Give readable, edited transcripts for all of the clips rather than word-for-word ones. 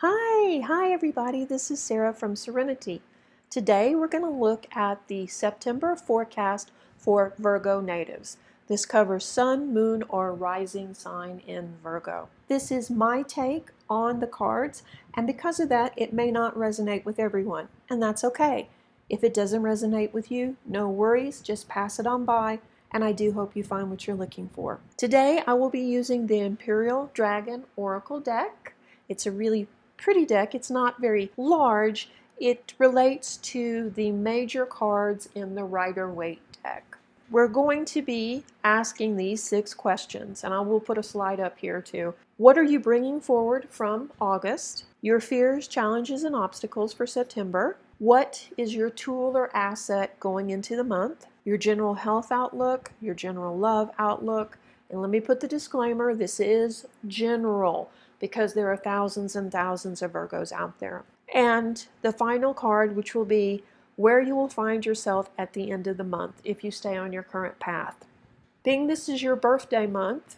Hi everybody, this is Sarah from Serenity. Today we're going to look at the September forecast for Virgo natives. This covers sun, moon, or rising sign in Virgo. This is my take on the cards, and because of that, it may not resonate with everyone, and that's okay. If it doesn't resonate with you, no worries, just pass it on by, and I do hope you find what you're looking for. Today I will be using the Imperial Dragon Oracle deck. It's a really pretty deck. It's not very large. It relates to the major cards in the Rider-Waite deck. We're going to be asking these 6 questions, and I will put a slide up here too. What are you bringing forward from August? Your fears, challenges, and obstacles for September. What is your tool or asset going into the month? Your general health outlook, your general love outlook, and let me put the disclaimer, this is general, because there are thousands and thousands of Virgos out there. And the final card, which will be where you will find yourself at the end of the month if you stay on your current path. Being this is your birthday month,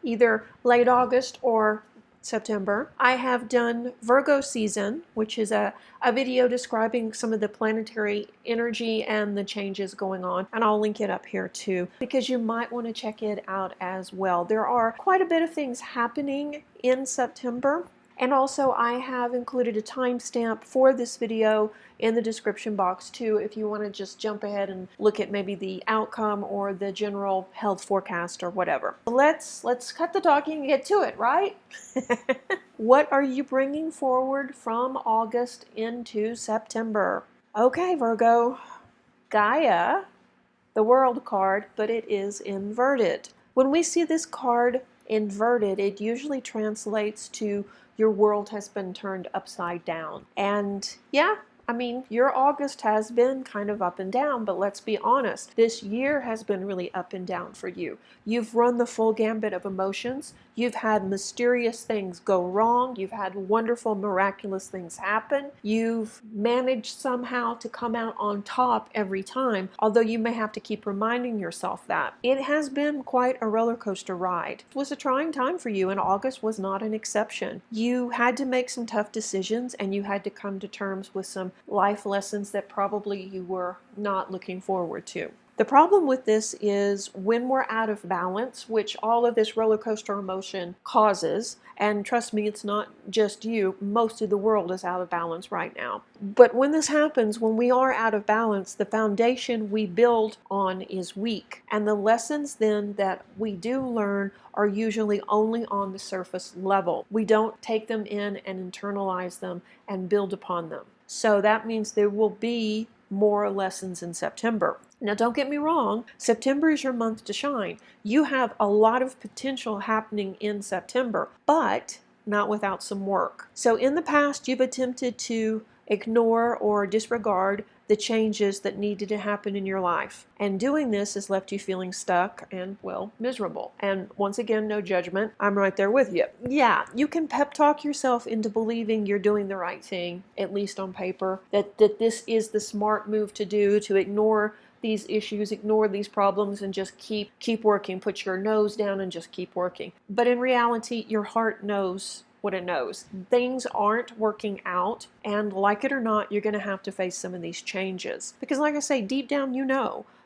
either late August or September, I have done Virgo season, which is a video describing some of the planetary energy and the changes going on, and I'll link it up here too because you might want to check it out as well. There are quite a bit of things happening in September, and also I have included a timestamp for this video in the description box too if you want to just jump ahead and look at maybe the outcome or the general health forecast or whatever. Let's cut the talking and get to it, right? What are you bringing forward from August into September? Okay, Virgo, Gaia, the World card, but it is inverted. When we see this card inverted, it usually translates to your world has been turned upside down. And yeah, I mean, your August has been kind of up and down, but let's be honest, this year has been really up and down for you. You've run the full gambit of emotions. You've had mysterious things go wrong. You've had wonderful, miraculous things happen. You've managed somehow to come out on top every time, although you may have to keep reminding yourself that. It has been quite a roller coaster ride. It was a trying time for you, and August was not an exception. You had to make some tough decisions, and you had to come to terms with some life lessons that probably you were not looking forward to. The problem with this is when we're out of balance, which all of this roller coaster emotion causes, and trust me, it's not just you, most of the world is out of balance right now. But when this happens, when we are out of balance, the foundation we build on is weak. And the lessons then that we do learn are usually only on the surface level. We don't take them in and internalize them and build upon them. So that means there will be more lessons in September. Now, don't get me wrong, September is your month to shine. You have a lot of potential happening in September, but not without some work. So in the past, you've attempted to ignore or disregard the changes that needed to happen in your life. And doing this has left you feeling stuck and, well, miserable. And once again, no judgment. I'm right there with you. Yeah, you can pep talk yourself into believing you're doing the right thing, at least on paper, that this is the smart move to do, to ignore these issues, ignore these problems, and just keep working. Put your nose down and just keep working. But in reality, your heart knows what it knows. Things aren't working out, and like it or not, you're going to have to face some of these changes. Because like I say, deep down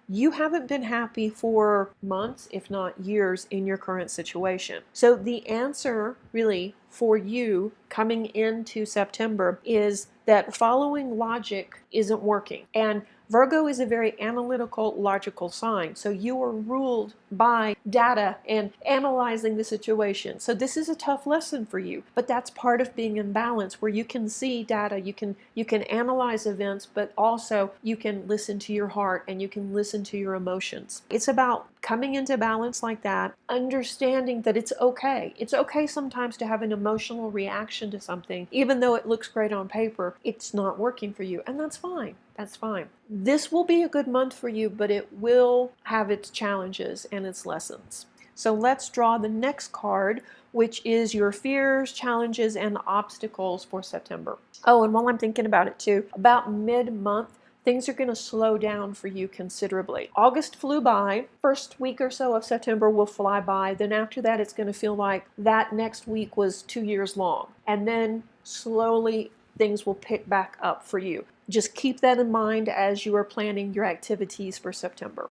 you haven't been happy for months, if not years, in your current situation. So the answer really for you coming into September is that following logic isn't working. And Virgo is a very analytical, logical sign. So you are ruled by data and analyzing the situation. So this is a tough lesson for you, but that's part of being in balance, where you can see data, you can analyze events, but also you can listen to your heart and you can listen to your emotions. It's about coming into balance like that, understanding that it's okay. It's okay sometimes to have an emotional reaction to something, even though it looks great on paper, it's not working for you, and that's fine. That's fine. This will be a good month for you, but it will have its challenges and its lessons. So let's draw the next card, which is your fears, challenges, and obstacles for September. Oh, and while I'm thinking about it too, about mid-month, things are going to slow down for you considerably. August flew by. First week or so of September will fly by. Then after that, it's going to feel like that next week was 2 years long. And then slowly things will pick back up for you. Just keep that in mind as you are planning your activities for September.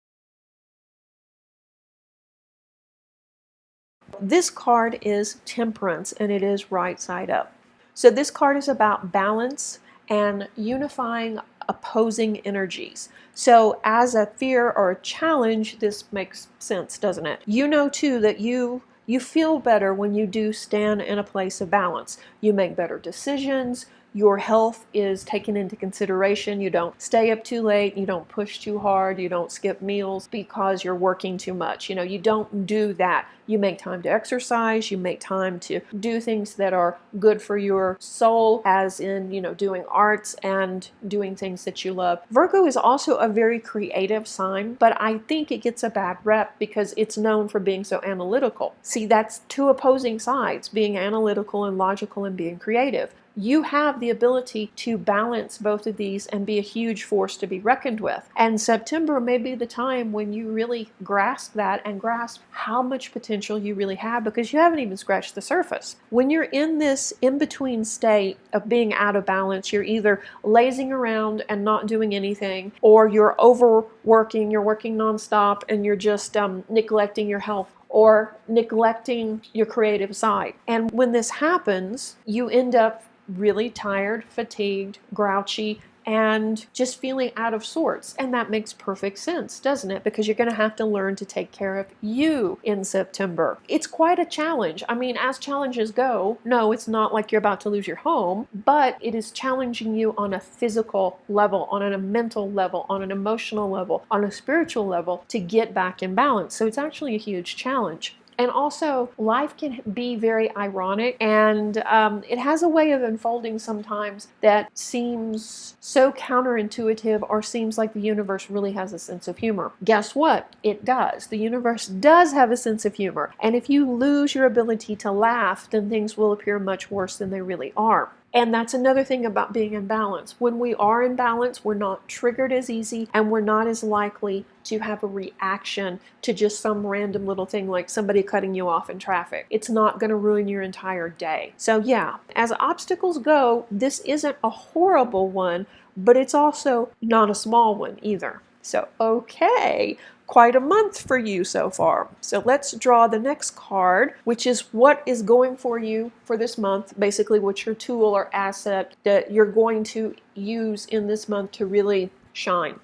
This card is Temperance, and it is right side up. So this card is about balance and unifying opposing energies. So as a fear or a challenge, this makes sense, doesn't it? You know too that you feel better when you do stand in a place of balance. You make better decisions. Your health is taken into consideration. You don't stay up too late. You don't push too hard. You don't skip meals because you're working too much. You don't do that. You make time to exercise. You make time to do things that are good for your soul, as in, doing arts and doing things that you love. Virgo is also a very creative sign, but I think it gets a bad rep because it's known for being so analytical. See, that's two opposing sides, being analytical and logical and being creative. You have the ability to balance both of these and be a huge force to be reckoned with. And September may be the time when you really grasp that and grasp how much potential you really have, because you haven't even scratched the surface. When you're in this in-between state of being out of balance, you're either lazing around and not doing anything, or you're overworking, you're working nonstop, and you're just neglecting your health or neglecting your creative side. And when this happens, you end up really tired, fatigued, grouchy, and just feeling out of sorts. And that makes perfect sense, doesn't it? Because you're going to have to learn to take care of you in September. It's quite a challenge. I mean, as challenges go, no, it's not like you're about to lose your home, but it is challenging you on a physical level, on a mental level, on an emotional level, on a spiritual level to get back in balance. So it's actually a huge challenge. And also, life can be very ironic, and it has a way of unfolding sometimes that seems so counterintuitive, or seems like the universe really has a sense of humor. Guess what? It does. The universe does have a sense of humor. And if you lose your ability to laugh, then things will appear much worse than they really are. And that's another thing about being in balance. When we are in balance, we're not triggered as easy, and we're not as likely to have a reaction to just some random little thing like somebody cutting you off in traffic. It's not going to ruin your entire day. So yeah, as obstacles go, this isn't a horrible one, but it's also not a small one either. So, okay. Quite a month for you so far. So let's draw the next card, which is what is going for you for this month. Basically, what's your tool or asset that you're going to use in this month to really shine.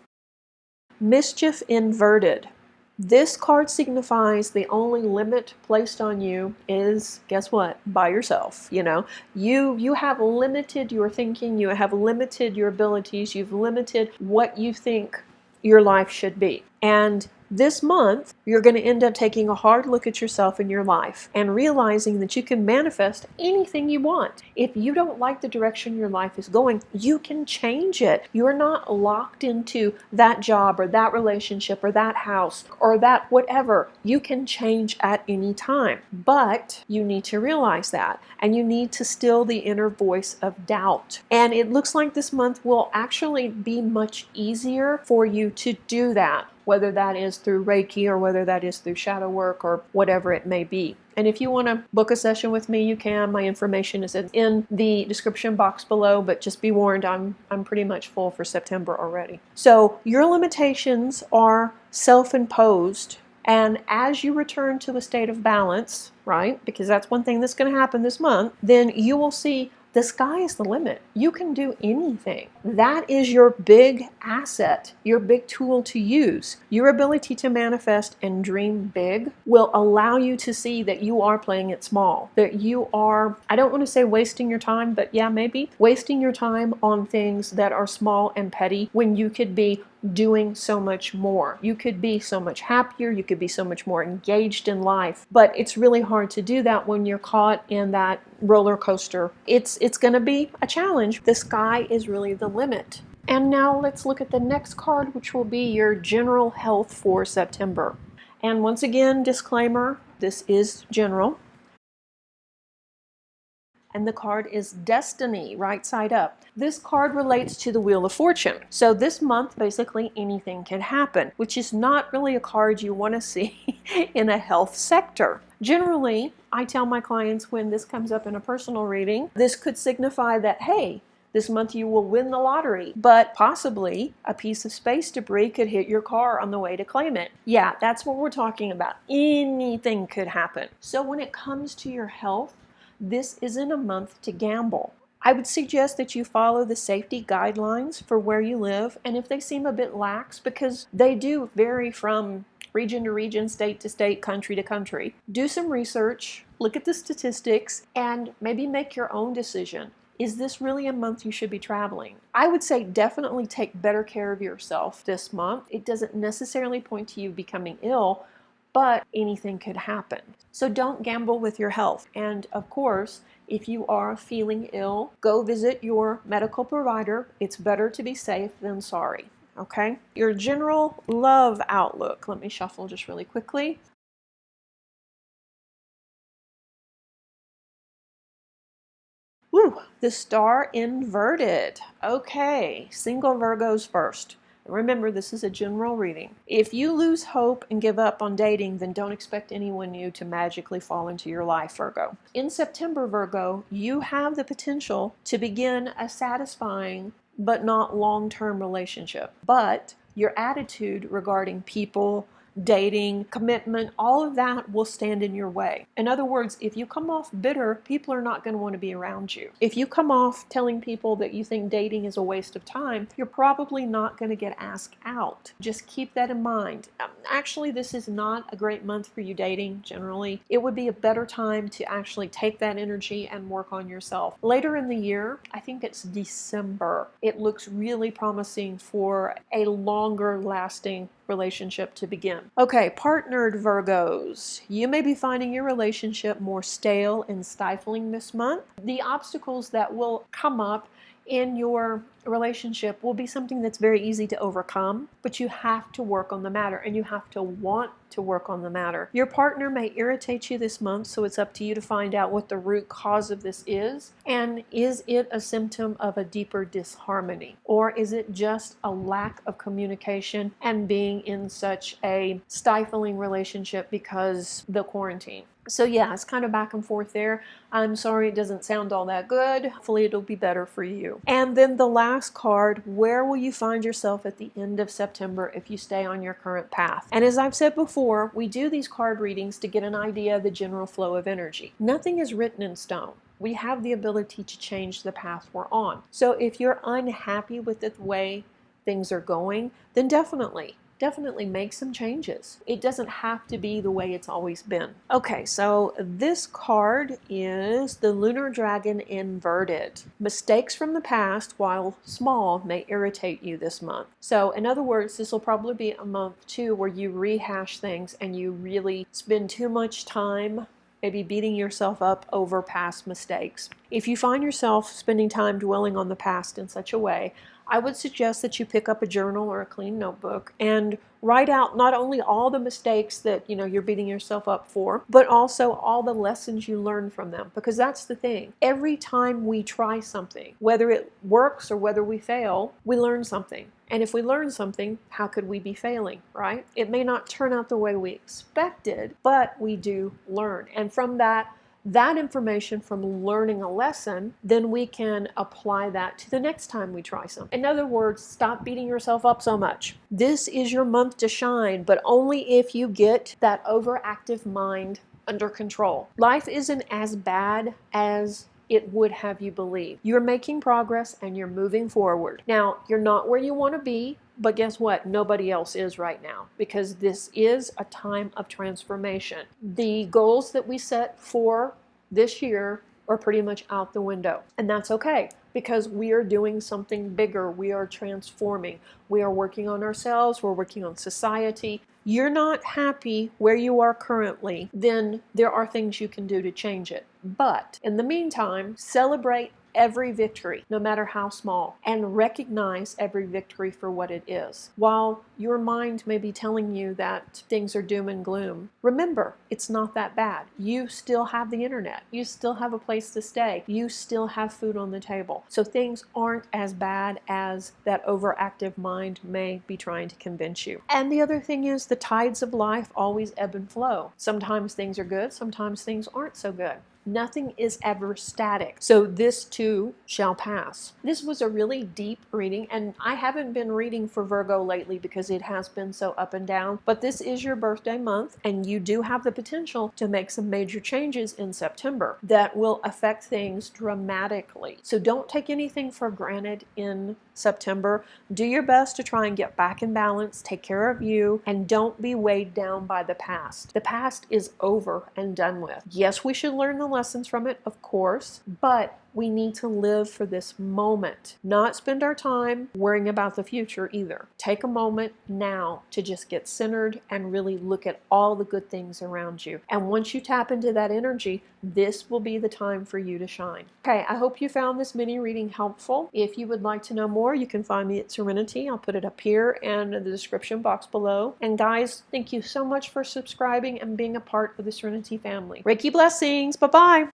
Mischief inverted. This card signifies the only limit placed on you is, guess what? By yourself. You have limited your thinking, you have limited your abilities, you've limited what you think your life should be. And this month, you're going to end up taking a hard look at yourself and your life and realizing that you can manifest anything you want. If you don't like the direction your life is going, you can change it. You're not locked into that job or that relationship or that house or that whatever. You can change at any time. But you need to realize that, and you need to still the inner voice of doubt. And it looks like this month will actually be much easier for you to do that, whether that is through Reiki or whether that is through shadow work or whatever it may be. And if you want to book a session with me, you can. My information is in the description box below, but just be warned, I'm pretty much full for September already. So your limitations are self-imposed, and as you return to a state of balance, right, because that's one thing that's going to happen this month, then you will see the sky is the limit. You can do anything. That is your big asset, your big tool to use. Your ability to manifest and dream big will allow you to see that you are playing it small, that you are, I don't want to say wasting your time, but yeah, maybe wasting your time on things that are small and petty when you could be doing so much more. You could be so much happier, you could be so much more engaged in life, but it's really hard to do that when you're caught in that roller coaster. It's going to be a challenge. The sky is really the limit. And now let's look at the next card, which will be your general health for September. And once again, disclaimer, this is general. and the card is Destiny, right side up. This card relates to the Wheel of Fortune. So this month, basically anything can happen, which is not really a card you want to see in a health sector. Generally, I tell my clients when this comes up in a personal reading, this could signify that, hey, this month you will win the lottery, but possibly a piece of space debris could hit your car on the way to claim it. Yeah, that's what we're talking about. Anything could happen. So when it comes to your health, this isn't a month to gamble. I would suggest that you follow the safety guidelines for where you live, and if they seem a bit lax, because they do vary from region to region, state to state, country to country, do some research, look at the statistics, and maybe make your own decision. Is this really a month you should be traveling? I would say definitely take better care of yourself this month. It doesn't necessarily point to you becoming ill, but anything could happen. So don't gamble with your health. And of course, if you are feeling ill, go visit your medical provider. It's better to be safe than sorry, okay? Your general love outlook. Let me shuffle just really quickly. Woo, the star inverted. Okay, single Virgos first. Remember, this is a general reading. If you lose hope and give up on dating, then don't expect anyone new to magically fall into your life, Virgo. In September, Virgo, you have the potential to begin a satisfying but not long-term relationship. But your attitude regarding people, dating, commitment, all of that will stand in your way. In other words, if you come off bitter, people are not going to want to be around you. If you come off telling people that you think dating is a waste of time, you're probably not going to get asked out. Just keep that in mind. Actually, this is not a great month for you dating, generally. It would be a better time to actually take that energy and work on yourself. Later in the year, I think it's December, it looks really promising for a longer lasting relationship to begin. Okay, partnered Virgos. You may be finding your relationship more stale and stifling this month. The obstacles that will come up in your relationship will be something that's very easy to overcome, but you have to work on the matter and you have to want to work on the matter. Your partner may irritate you this month, so it's up to you to find out what the root cause of this is, and is it a symptom of a deeper disharmony, or is it just a lack of communication and being in such a stifling relationship because the quarantine? So yeah, it's kind of back and forth there. I'm sorry it doesn't sound all that good. Hopefully it'll be better for you. And then the last card, where will you find yourself at the end of September if you stay on your current path? And as I've said before, we do these card readings to get an idea of the general flow of energy. Nothing is written in stone. We have the ability to change the path we're on. So if you're unhappy with the way things are going, then definitely make some changes. It doesn't have to be the way it's always been. Okay, so this card is the Lunar Dragon inverted. Mistakes from the past, while small, may irritate you this month. So in other words, this will probably be a month too where you rehash things and you really spend too much time maybe beating yourself up over past mistakes. If you find yourself spending time dwelling on the past in such a way, I would suggest that you pick up a journal or a clean notebook and write out not only all the mistakes that you're beating yourself up for, but also all the lessons you learn from them. Because that's the thing. Every time we try something, whether it works or whether we fail, we learn something. And if we learn something, how could we be failing, right? It may not turn out the way we expected, but we do learn. And from that information, from learning a lesson, then we can apply that to the next time we try something. In other words, stop beating yourself up so much. This is your month to shine, but only if you get that overactive mind under control. Life isn't as bad as it would have you believe. You're making progress and you're moving forward. Now, you're not where you want to be, but guess what? Nobody else is right now, because this is a time of transformation. The goals that we set for this year are pretty much out the window, and that's okay, because we are doing something bigger. We are transforming. We are working on ourselves. We're working on society. You're not happy where you are currently, then there are things you can do to change it. But in the meantime, celebrate every victory, no matter how small, and recognize every victory for what it is. While your mind may be telling you that things are doom and gloom, remember, it's not that bad. You still have the internet. You still have a place to stay. You still have food on the table. So things aren't as bad as that overactive mind may be trying to convince you. And the other thing is, the tides of life always ebb and flow. Sometimes things are good, sometimes things aren't so good. Nothing is ever static. So this too shall pass. This was a really deep reading, and I haven't been reading for Virgo lately because it has been so up and down, but this is your birthday month, and you do have the potential to make some major changes in September that will affect things dramatically. So don't take anything for granted in September. Do your best to try and get back in balance, take care of you, and don't be weighed down by the past. The past is over and done with. Yes, we should learn the lessons from it, of course, but we need to live for this moment, not spend our time worrying about the future either. Take a moment now to just get centered and really look at all the good things around you. And once you tap into that energy, this will be the time for you to shine. Okay, I hope you found this mini reading helpful. If you would like to know more, you can find me at Serenity. I'll put it up here and in the description box below. And guys, thank you so much for subscribing and being a part of the Serenity family. Reiki blessings. Bye-bye.